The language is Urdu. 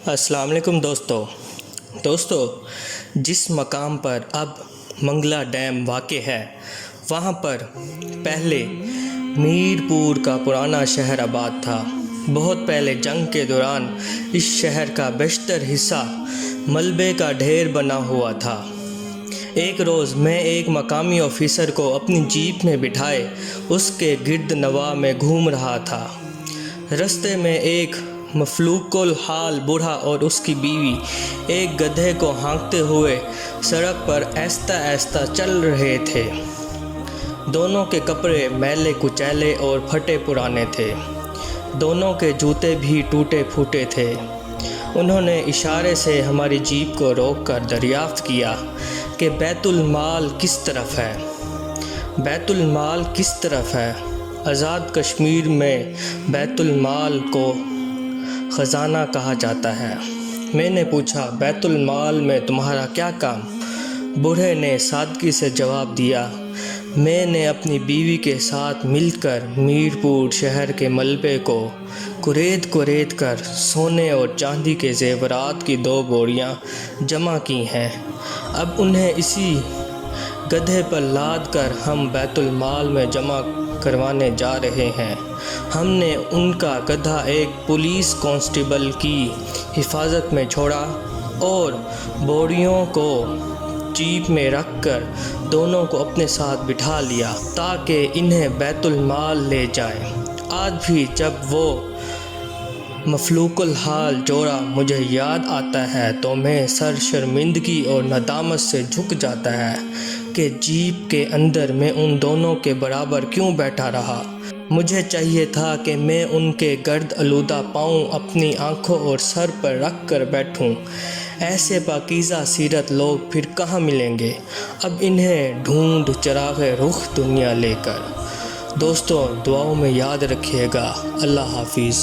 السلام علیکم دوستو جس مقام پر اب منگلا ڈیم واقع ہے وہاں پر پہلے میر پور کا پرانا شہر آباد تھا۔ بہت پہلے جنگ کے دوران اس شہر کا بیشتر حصہ ملبے کا ڈھیر بنا ہوا تھا۔ ایک روز میں ایک مقامی آفیسر کو اپنی جیپ میں بٹھائے اس کے گرد نواح میں گھوم رہا تھا۔ رستے میں ایک مفلوق الحال بوڑھا اور اس کی بیوی ایک گدھے کو ہانکتے ہوئے سڑک پر آہستہ آہستہ چل رہے تھے۔ دونوں کے کپڑے میلے کچیلے اور پھٹے پرانے تھے۔ دونوں کے جوتے بھی ٹوٹے پھوٹے تھے۔ انہوں نے اشارے سے ہماری جیپ کو روک کر دریافت کیا کہ بیت المال کس طرف ہے۔ بیت المال کس طرف ہے؟ آزاد کشمیر میں بیت المال کو خزانہ کہا جاتا ہے۔ میں نے پوچھا، بیت المال میں تمہارا کیا کام؟ بوڑھے نے سادگی سے جواب دیا، میں نے اپنی بیوی کے ساتھ مل کر میر پور شہر کے ملبے کو کرید کر سونے اور چاندی کے زیورات کی 2 بوریاں جمع کی ہیں۔ اب انہیں اسی گدھے پر لاد کر ہم بیت المال میں جمع کروانے جا رہے ہیں۔ ہم نے ان کا گدھا ایک پولیس کانسٹیبل کی حفاظت میں چھوڑا اور بوریوں کو جیپ میں رکھ کر دونوں کو اپنے ساتھ بٹھا لیا تاکہ انہیں بیت المال لے جائیں۔ آج بھی جب وہ مفلوق الحال جوڑا مجھے یاد آتا ہے تو میں سر شرمندگی اور ندامت سے جھک جاتا ہے کہ جیپ کے اندر میں ان دونوں کے برابر کیوں بیٹھا رہا۔ مجھے چاہیے تھا کہ میں ان کے گرد آلودہ پاؤں اپنی آنکھوں اور سر پر رکھ کر بیٹھوں۔ ایسے پاکیزہ سیرت لوگ پھر کہاں ملیں گے؟ اب انہیں ڈھونڈ چراغ رخ دنیا لے کر۔ دوستو، دعاؤں میں یاد رکھیے گا۔ اللہ حافظ۔